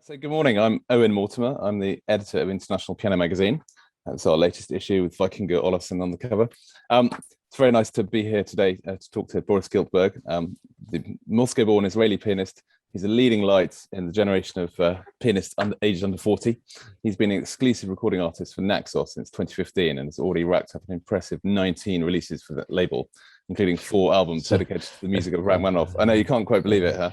So good morning, I'm Owen Mortimer. I'm the editor of International Piano Magazine. That's our latest issue with Vikingur Olafsson on the cover. It's very nice to be here today to talk to Boris Giltburg, the Moscow-born Israeli pianist. He's a leading light in the generation of pianists aged under 40. He's been an exclusive recording artist for Naxos since 2015 and has already racked up an impressive 19 releases for that label, including 4 albums dedicated to the music of Rachmaninoff. I know you can't quite believe it, huh?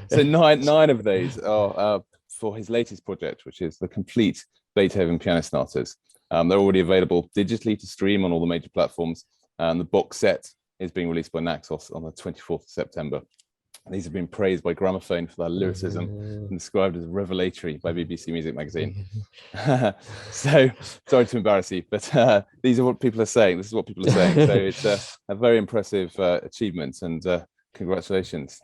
So nine of those are for his latest project, which is the complete Beethoven Piano Sonatas. They're already available digitally to stream on all the major platforms, and the box set is being released by Naxos on the 24th of September. These have been praised by Gramophone for their lyricism and described as revelatory by BBC Music Magazine. So, sorry to embarrass you, but these are what people are saying. This is what people are saying. So it's a very impressive achievement, and congratulations.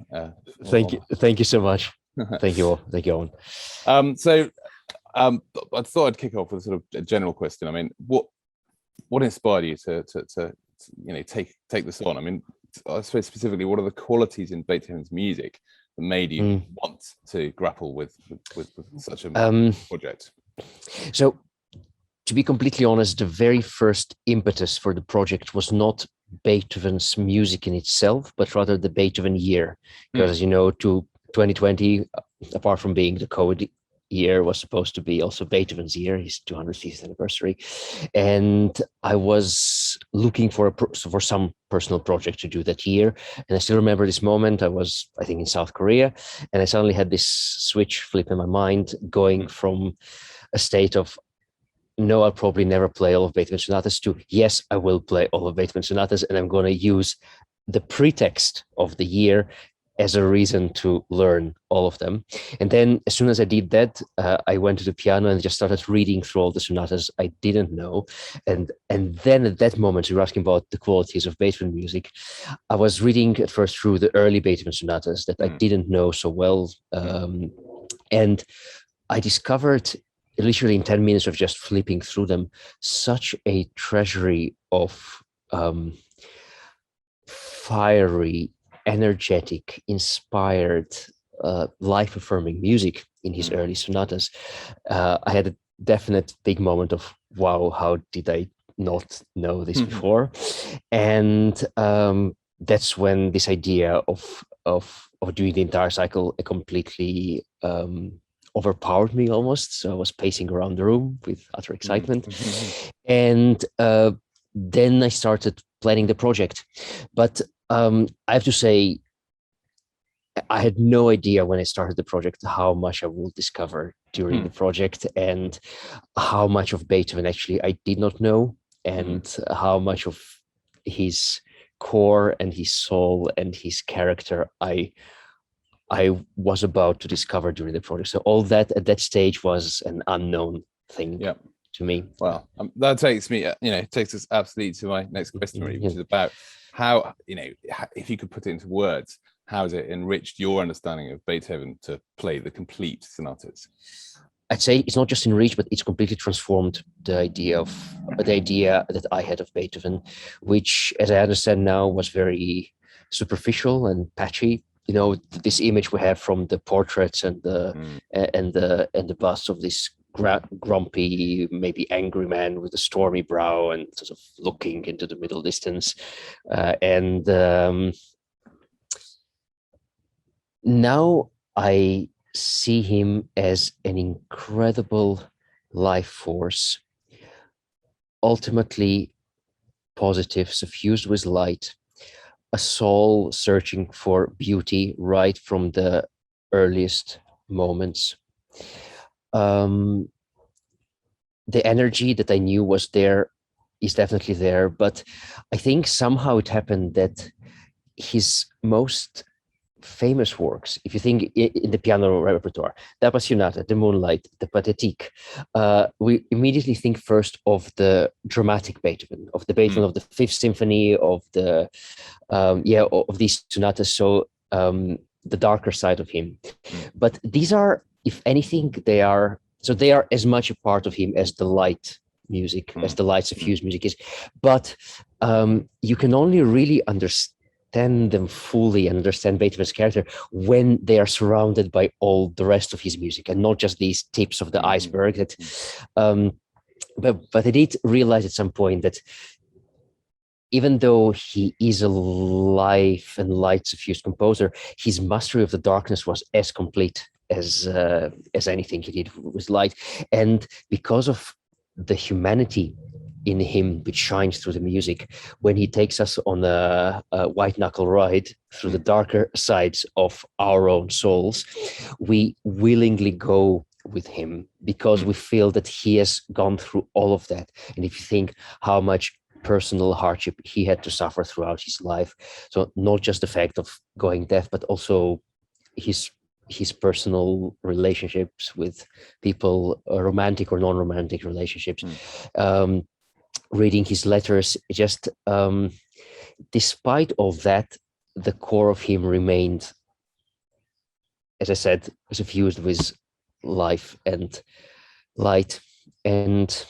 Thank you so much. Thank you all. Thank you, Owen. I thought I'd kick off with a sort of a general question. I mean, what inspired you to take this on? I mean, I suppose specifically, what are the qualities in Beethoven's music that made you want to grapple with such a project? So, to be completely honest, the very first impetus for the project was not Beethoven's music in itself, but rather the Beethoven year. Because as you know, 2020, apart from being the COVID year, was supposed to be also Beethoven's year, his 250th anniversary, and I was looking for some personal project to do that year. And I still remember this moment. I was, I think, in South Korea, and I suddenly had this switch flip in my mind, going from a state of no, I'll probably never play all of Beethoven's sonatas to yes, I will play all of Beethoven's sonatas, and I'm going to use the pretext of the year as a reason to learn all of them. And then as soon as I did that, I went to the piano and just started reading through all the sonatas I didn't know. And then at that moment, you were asking about the qualities of Beethoven music. I was reading at first through the early Beethoven sonatas that I didn't know so well. And I discovered, literally in 10 minutes of just flipping through them, such a treasury of fiery, energetic, inspired, life-affirming music in his early sonatas. I had a definite big moment of, wow, how did I not know this before? And that's when this idea of doing the entire cycle completely overpowered me almost. So I was pacing around the room with utter excitement. And then I started planning the project. But I have to say, I had no idea when I started the project how much I will discover during the project, and how much of Beethoven actually I did not know, and how much of his core and his soul and his character I was about to discover during the project. So all that at that stage was an unknown thing to me. Well, that takes me, takes us absolutely to my next question, really, which is about how, if you could put it into words, how has it enriched your understanding of Beethoven to play the complete sonatas? I'd say it's not just enriched, but it's completely transformed the idea that I had of Beethoven, which, as I understand now, was very superficial and patchy. You know, this image we have from the portraits and the busts of this grumpy, maybe angry man with a stormy brow and sort of looking into the middle distance. Now I see him as an incredible life force, ultimately positive, suffused with light, a soul searching for beauty right from the earliest moments. The energy that I knew was there is definitely there, but I think somehow it happened that his most famous works, if you think in the piano repertoire, the Appassionata, the Moonlight, the Pathétique, we immediately think first of the dramatic Beethoven, of the Beethoven of the Fifth Symphony, of the of these sonatas. So the darker side of him. But these are, if anything, they are as much a part of him as the light music, as the light suffused music is. But you can only really understand understand them fully and understand Beethoven's character when they are surrounded by all the rest of his music and not just these tips of the iceberg. That, but I did realize at some point that even though he is a life and light suffused composer, his mastery of the darkness was as complete as anything he did with light. And because of the humanity in him, which shines through the music, when he takes us on a white knuckle ride through the darker sides of our own souls, we willingly go with him because we feel that he has gone through all of that. And if you think how much personal hardship he had to suffer throughout his life, so not just the fact of going deaf, but also his personal relationships with people, romantic or non-romantic relationships, reading his letters, just despite all that, the core of him remained, as I said, suffused with life and light. And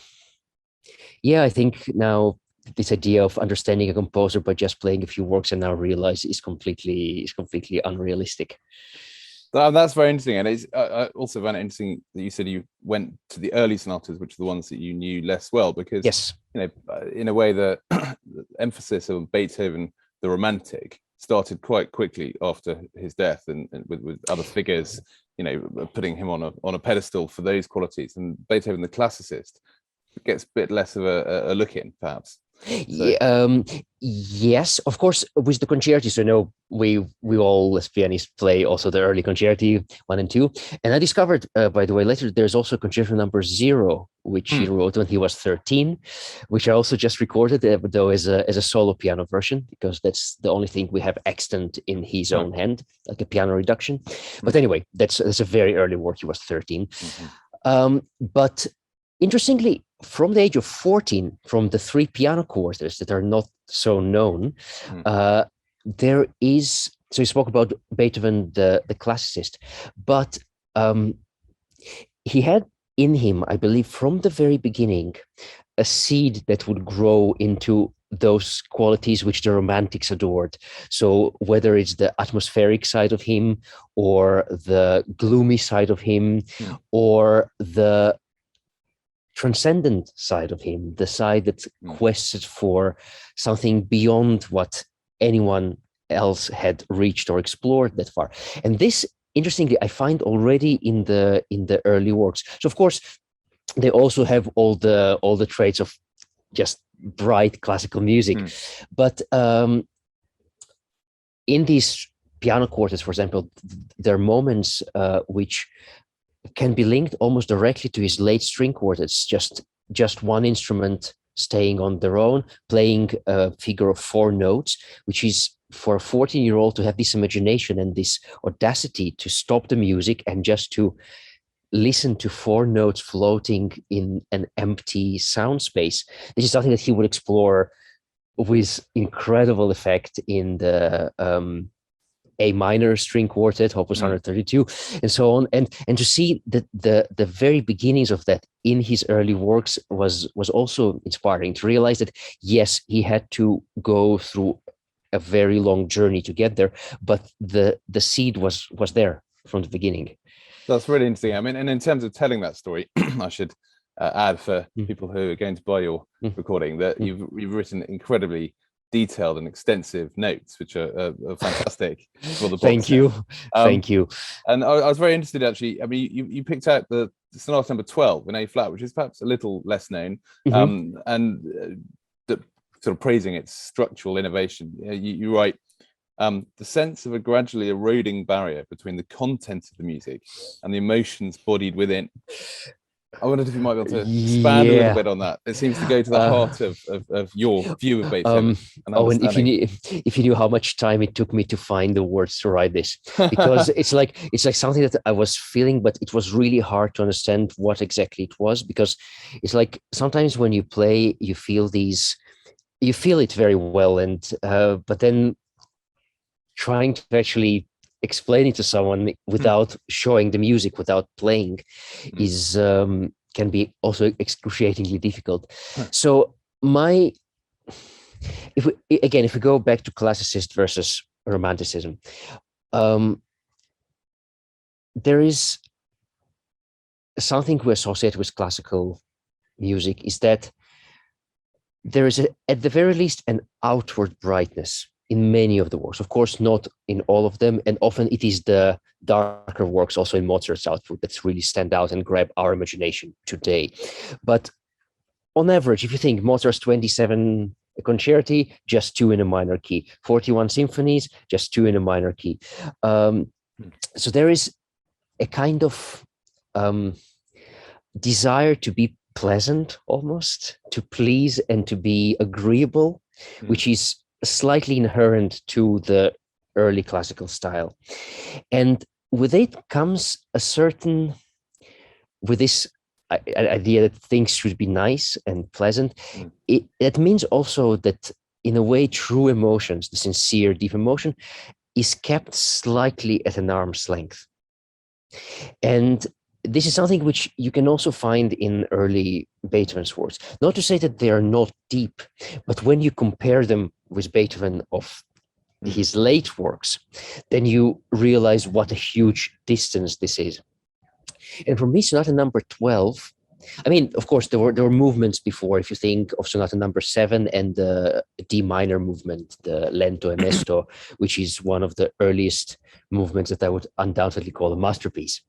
yeah, I think now this idea of understanding a composer by just playing a few works and now realize is completely unrealistic. That's very interesting, and it's I also found it interesting that you said you went to the early sonatas, which are the ones that you knew less well, because yes, in a way, the emphasis of Beethoven, the Romantic, started quite quickly after his death, and with other figures, putting him on a pedestal for those qualities, and Beethoven, the Classicist, gets a bit less of a look in, perhaps. So. Yes, of course, with the concerti. So we all as pianists play also the early concerti 1 and 2. And I discovered, by the way, later there's also concerto number 0, which he wrote when he was 13, which I also just recorded, though as a solo piano version, because that's the only thing we have extant in his own hand, like a piano reduction. But anyway, that's a very early work. He was 13. But interestingly, from the age of 14, from the 3 piano quartets that are not so known, there is, so you spoke about Beethoven, the classicist, but he had in him, I believe, from the very beginning, a seed that would grow into those qualities which the Romantics adored. So whether it's the atmospheric side of him, or the gloomy side of him, or the transcendent side of him, the side that quested for something beyond what anyone else had reached or explored that far. And this, interestingly, I find already in the early works. So of course, they also have all the traits of just bright classical music, but in these piano quartets, for example, there are moments which can be linked almost directly to his late string quartets, just one instrument staying on their own, playing a figure of 4 notes, which is, for a 14-year-old to have this imagination and this audacity to stop the music and just to listen to 4 notes floating in an empty sound space. This is something that he would explore with incredible effect in the A minor string quartet, Opus 132, and so on. And to see the very beginnings of that in his early works was also inspiring, to realize that, yes, he had to go through a very long journey to get there, but the seed was there from the beginning. That's really interesting. I mean, and in terms of telling that story, I should add for people who are going to buy your recording that you've written incredibly detailed and extensive notes, which are fantastic for the box. Thank you. Thank you. And I was very interested, actually. I mean, you picked out the sonata number 12 in A flat, which is perhaps a little less known, and sort of praising its structural innovation. You write, the sense of a gradually eroding barrier between the content of the music and the emotions bodied within. I wondered if you might be able to expand a little bit on that. It seems to go to the heart of your view of Beethoven. And if you knew how much time it took me to find the words to write this, because it's like something that I was feeling, but it was really hard to understand what exactly it was, because it's like sometimes when you play, you feel it very well, and but then trying to actually explain it to someone without showing the music, without playing, is can be also excruciatingly difficult. So my if we go back to classicist versus romanticism, um, there is something we associate with classical music is that there is, at the very least, an outward brightness in many of the works. Of course, not in all of them, and often it is the darker works, also in Mozart's output, that really stand out and grab our imagination today. But on average, if you think Mozart's 27 concerti, just 2 in a minor key, 41 symphonies, just 2 in a minor key. So there is a kind of desire to be pleasant, almost to please and to be agreeable, which is slightly inherent to the early classical style. And with it comes a certain, with this idea that things should be nice and pleasant, it means also that in a way true emotions, the sincere deep emotion, is kept slightly at an arm's length. And this is something which you can also find in early Beethoven's works. Not to say that they are not deep, but when you compare them with Beethoven of his late works, then you realize what a huge distance this is. And for me, Sonata number 12, I mean, of course, there were movements before. If you think of Sonata number 7 and the D minor movement, the Lento e Mesto, which is one of the earliest movements that I would undoubtedly call a masterpiece.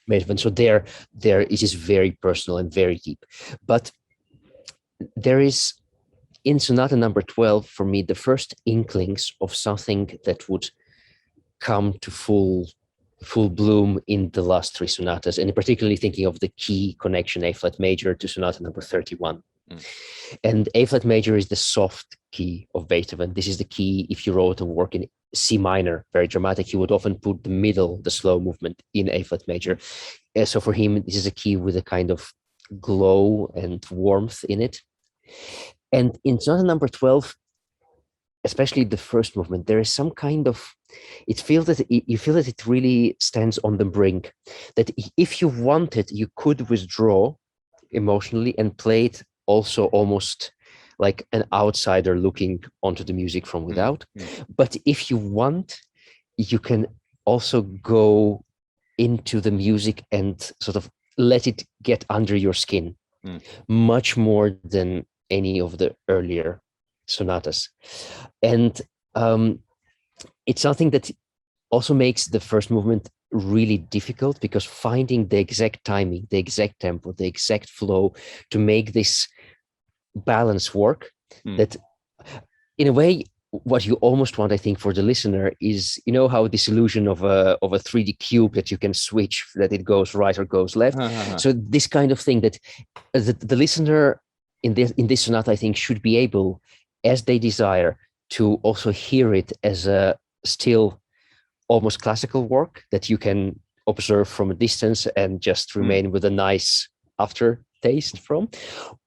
Beethoven. So there it is very personal and very deep. But there is, in Sonata number 12, for me, the first inklings of something that would come to full bloom in the last 3 sonatas, and particularly thinking of the key connection A flat major to Sonata number 31. And A flat major is the soft key of Beethoven. This is the key, if you wrote a work in C minor, very dramatic, he would often put the middle, the slow movement, in A flat major. So for him, this is a key with a kind of glow and warmth in it. And in Sonata number 12, especially the first movement, there is some kind of, you feel that it really stands on the brink, that if you wanted, you could withdraw emotionally and play it also almost like an outsider looking onto the music from without. But if you want, you can also go into the music and sort of let it get under your skin, much more than any of the earlier sonatas. And it's something that also makes the first movement really difficult, because finding the exact timing, the exact tempo, the exact flow to make this balance work, that in a way, what you almost want, I think, for the listener is, you know, how this illusion of a 3D cube that you can switch, that it goes right or goes left. So this kind of thing that the listener in this sonata, I think, should be able, as they desire, to also hear it as a still almost classical work that you can observe from a distance and just remain with a nice aftertaste from.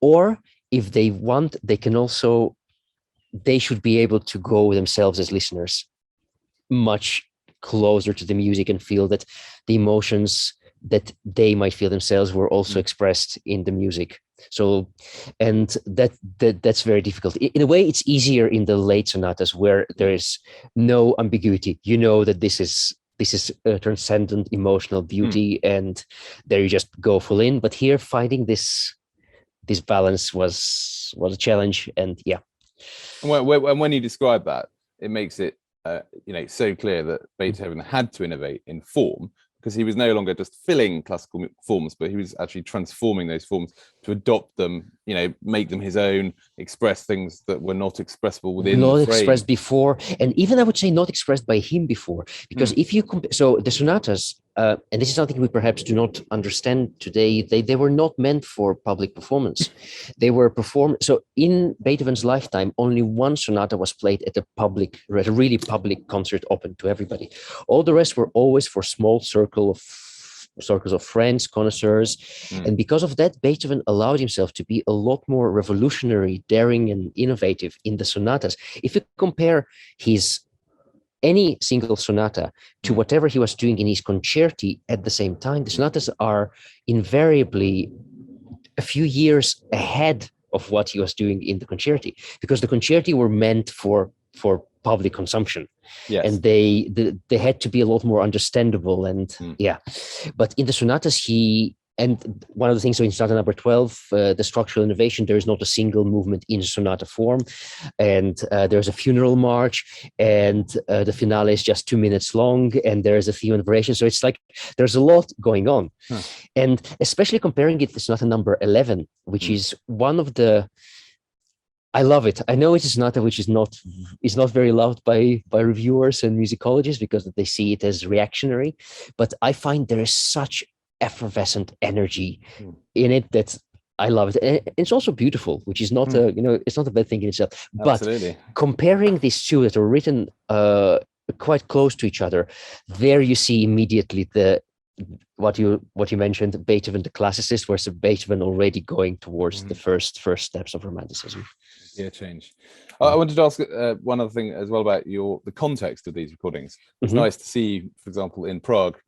Or if they want, they should be able to go themselves as listeners much closer to the music and feel that the emotions that they might feel themselves were also expressed in the music. So, and that's very difficult. In a way, it's easier in the late sonatas where there is no ambiguity. You know that this is a transcendent emotional beauty, and there you just go full in. But here, finding this balance was a challenge, and yeah. When you describe that, it makes it so clear that Beethoven had to innovate in form, because he was no longer just filling classical forms, but he was actually transforming those forms to adopt them, make them his own, express things that were not expressible within the frame. Expressed before, and even I would say not expressed by him before, because if you compare, so the sonatas, and this is something we perhaps do not understand today, they were not meant for public performance. They were performed, so in Beethoven's lifetime, only one sonata was played at a really public concert open to everybody. All the rest were always for small circles of friends, connoisseurs. And because of that, Beethoven allowed himself to be a lot more revolutionary, daring, and innovative in the sonatas. If you compare any single sonata to whatever he was doing in his concerti at the same time, the sonatas are invariably a few years ahead of what he was doing in the concerti, because the concerti were meant for public consumption. Yes. And they had to be a lot more understandable. And but in the sonatas, and one of the things, so in sonata number 12, the structural innovation, there is not a single movement in sonata form. And there's a funeral march, and the finale is just 2 minutes long, and there is a theme and variation. So it's like there's a lot going on. And especially comparing it to sonata number 11, which is one of the, I love it. I know it is sonata which is not very loved by reviewers and musicologists because they see it as reactionary, but I find there is such effervescent energy in it that I love it. And it's also beautiful, which is not it's not a bad thing in itself. But comparing these two that are written quite close to each other, there you see immediately what you mentioned, Beethoven the classicist, versus Beethoven already going towards the first steps of romanticism. Yeah, change. I wanted to ask one other thing as well about the context of these recordings. It's nice to see, for example, in Prague,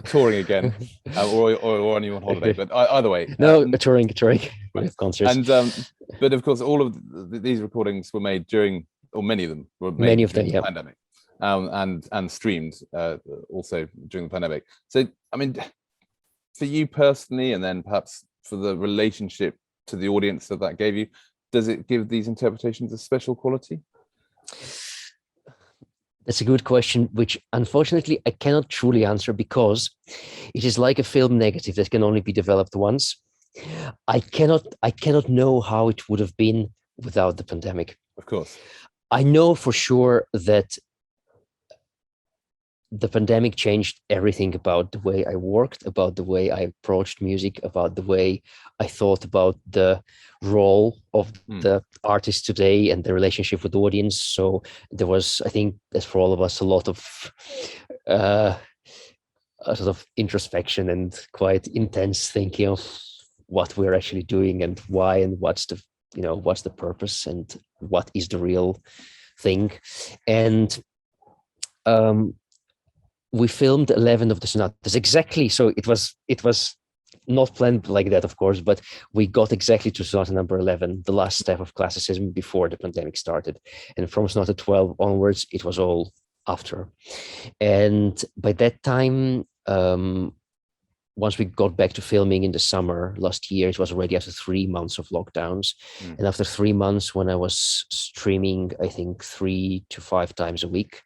touring again, or on your holiday. But either way, touring with concerts. And but of course, all of these recordings were made during, or many of them were made during the pandemic, and streamed also during the pandemic. So, I mean, for you personally, and then perhaps for the relationship to the audience that gave you, does it give these interpretations a special quality? That's a good question, which unfortunately I cannot truly answer, because it is like a film negative that can only be developed once. I cannot know how it would have been without the pandemic. Of course. I know for sure that the pandemic changed everything about the way I worked, about the way I approached music, about the way I thought about the role of the artist today and the relationship with the audience. So there was, I think, as for all of us, a lot of a sort of introspection and quite intense thinking of what we're actually doing and why, and what's the purpose and what is the real thing. And we filmed 11 of the sonatas exactly. So it was not planned like that, of course, but we got exactly to sonata number 11, the last step of classicism before the pandemic started. And from sonata 12 onwards, it was all after. And by that time, once we got back to filming in the summer last year, it was already after 3 months of lockdowns. And after 3 months, when I was streaming, I think 3 to 5 times a week,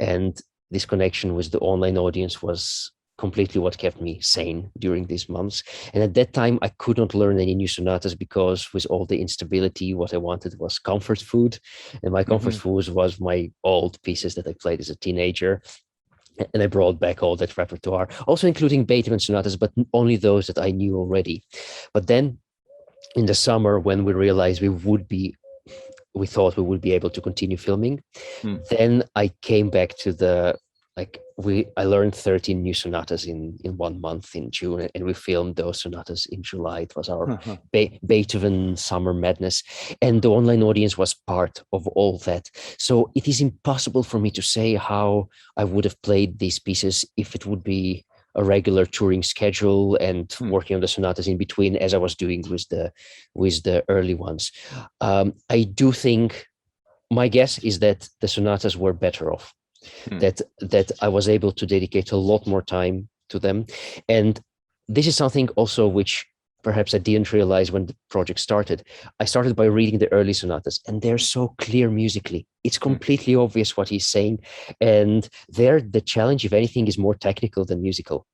and this connection with the online audience was completely what kept me sane during these months. And at that time, I could not learn any new sonatas, because with all the instability, what I wanted was comfort food. And my comfort food was my old pieces that I played as a teenager. And I brought back all that repertoire, also including Beethoven sonatas, but only those that I knew already. But then in the summer, when we realized we thought we would be able to continue filming, then I came back to I learned 13 new sonatas in 1 month in June, and we filmed those sonatas in July. It was our Beethoven summer madness, and the online audience was part of all that. So it is impossible for me to say how I would have played these pieces if it would be a regular touring schedule and working on the sonatas in between, as I was doing with the early ones. I do think, my guess is that the sonatas were better off, that I was able to dedicate a lot more time to them. And this is something also which perhaps I didn't realize when the project started. I started by reading the early sonatas, and they're so clear musically. It's completely obvious what he's saying. And there, the challenge, if anything, is more technical than musical.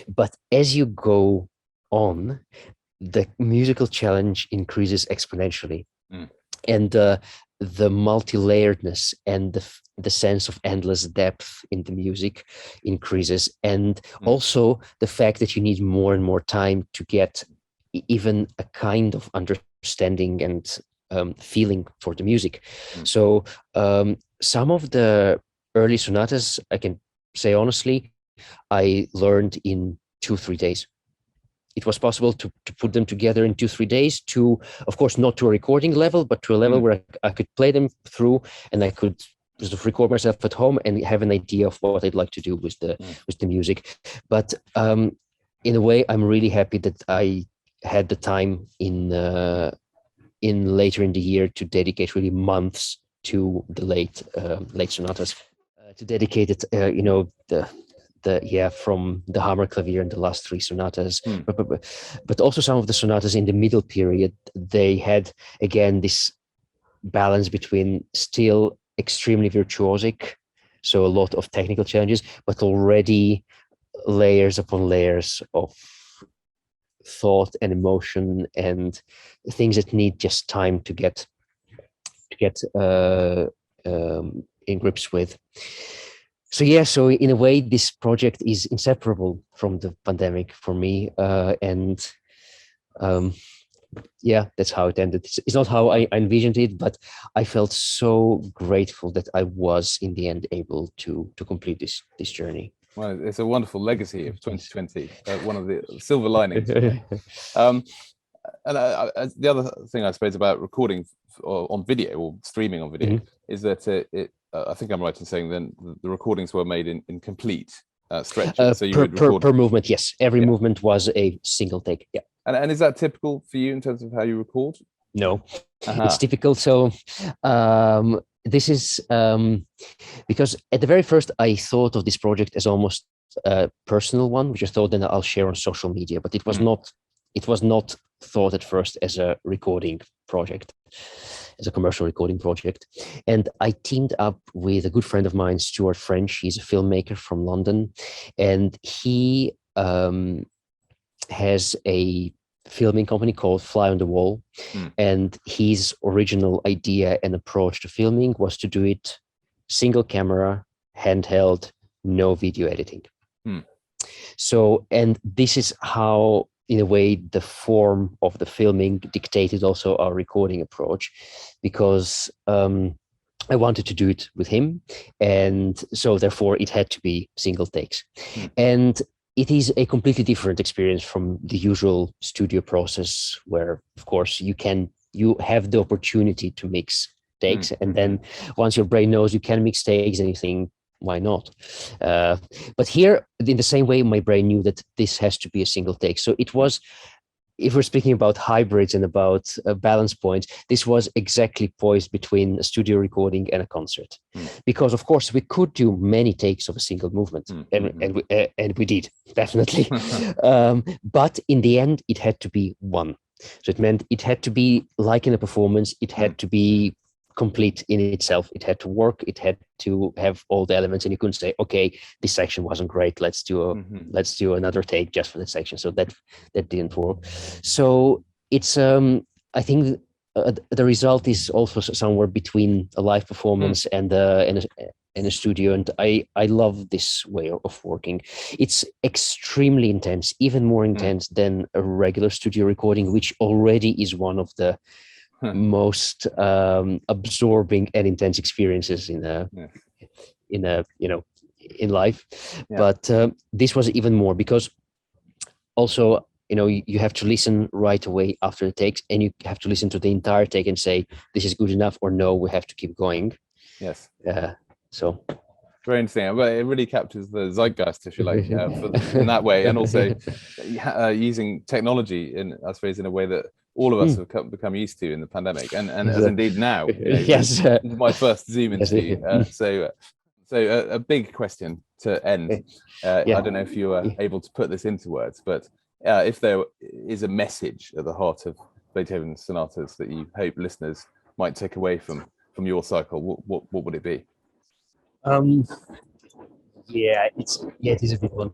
But as you go on, the musical challenge increases exponentially. And the multi-layeredness and the sense of endless depth in the music increases. And also the fact that you need more and more time to get even a kind of understanding and feeling for the music. So some of the early sonatas, I can say honestly, I learned in 2-3 days. It was possible to put them together in 2-3 days, to, of course, not to a recording level, but to a level where I could play them through, and I could sort of record myself at home and have an idea of what I'd like to do with the music. But in a way, I'm really happy that I had the time in later in the year to dedicate really months to the late sonatas, to dedicate it, from the Hammerklavier and the last three sonatas, but also some of the sonatas in the middle period. They had again this balance between still extremely virtuosic, so a lot of technical challenges, but already layers upon layers of thought and emotion and things that need just time to get in grips with. So in a way, this project is inseparable from the pandemic for me, that's how it ended. It's not how I envisioned it, but I felt so grateful that I was in the end able to complete this journey. Well, it's a wonderful legacy of 2020. One of the silver linings. And the other thing I suppose about recording on video or streaming on video is that I think I'm right in saying then the recordings were made in complete stretches. So you would record per movement, yes. Every movement was a single take. Yeah. And is that typical for you in terms of how you record? No, it's difficult. So this is because at the very first I thought of this project as almost a personal one, which I thought then I'll share on social media, but it was not. It was not thought at first as a recording project, as a commercial recording project. And I teamed up with a good friend of mine, Stuart French. He's a filmmaker from London, and he has a filming company called Fly on the Wall. And his original idea and approach to filming was to do it single camera, handheld, no video editing. So, and this is how, in a way, the form of the filming dictated also our recording approach, because I wanted to do it with him. And so therefore it had to be single takes. And it is a completely different experience from the usual studio process, where of course you have the opportunity to mix takes. And then once your brain knows you can mix takes and you think, why not? But here, in the same way, my brain knew that this has to be a single take. So it was, if we're speaking about hybrids and about balance points, this was exactly poised between a studio recording and a concert. Because of course we could do many takes of a single movement, and we did, definitely. But in the end, it had to be one. So it meant it had to be like in a performance, it had to be complete in itself. It had to work. It had to have all the elements, and you couldn't say, "Okay, this section wasn't great. Let's do another take just for this section." So that didn't work. So it's I think the result is also somewhere between a live performance and a studio, and I love this way of working. It's extremely intense, even more intense than a regular studio recording, which already is one of the most absorbing and intense experiences in life. But this was even more, because also you have to listen right away after the takes, and you have to listen to the entire take and say, this is good enough, or no, we have to keep going. So very interesting. But it really captures the zeitgeist, if you like, in that way, and also using technology I suppose in a way that all of us have become used to in the pandemic, and as indeed now. This is my first Zoom interview. So a big question to end. I don't know if you are able to put this into words, but if there is a message at the heart of Beethoven's sonatas that you hope listeners might take away from your cycle, what would it be? It is a big one.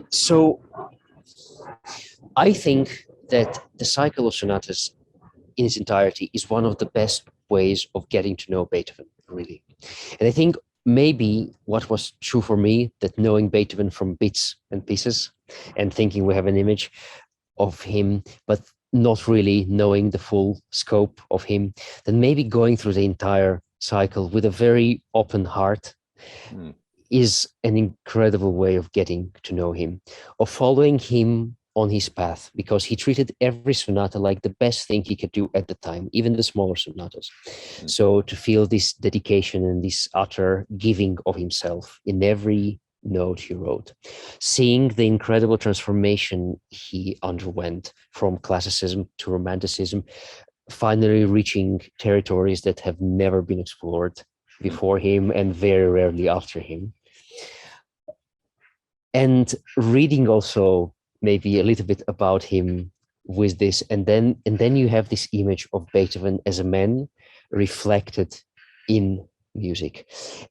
So I think that the cycle of sonatas in its entirety is one of the best ways of getting to know Beethoven, really. And I think maybe what was true for me, that knowing Beethoven from bits and pieces and thinking we have an image of him, but not really knowing the full scope of him, then maybe going through the entire cycle with a very open heart is an incredible way of getting to know him, of following him on his path, because he treated every sonata like the best thing he could do at the time, even the smaller sonatas. So to feel this dedication and this utter giving of himself in every note he wrote. Seeing the incredible transformation he underwent from classicism to romanticism, finally reaching territories that have never been explored before him and very rarely after him. And reading also maybe a little bit about him with this, and then you have this image of Beethoven as a man reflected in music.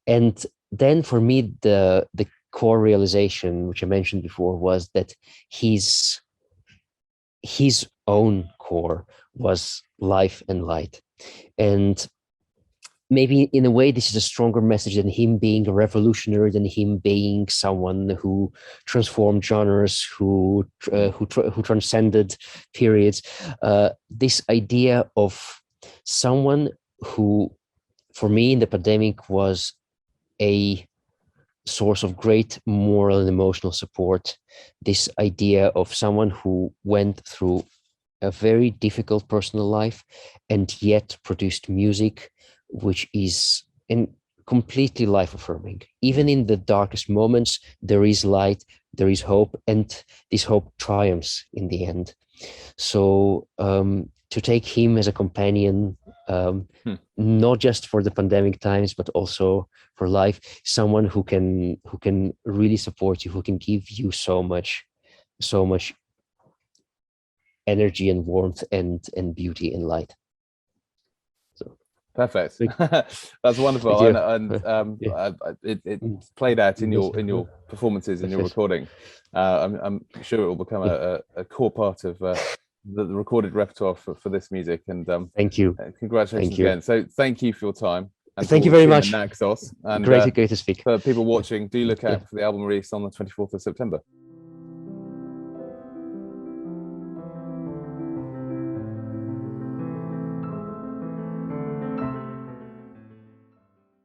And then for me, the core realization, which I mentioned before, was that his own core was life and light. And maybe in a way, this is a stronger message than him being a revolutionary, than him being someone who transformed genres, who transcended periods. This idea of someone who, for me, in the pandemic, was a source of great moral and emotional support. This idea of someone who went through a very difficult personal life and yet produced music which is completely life affirming. Even in the darkest moments, there is light, there is hope, and this hope triumphs in the end. So to take him as a companion, not just for the pandemic times, but also for life, someone who can really support you, who can give you so much energy and warmth and beauty and light. So perfect. That's wonderful. It played out in your performances, in your recording. I'm sure it will become a core part of the recorded repertoire for this music. And thank you. Congratulations again. So thank you for your time. And thank you very much. Naxos. And great to speak. For people watching, do look out for the album release on the 24th of September.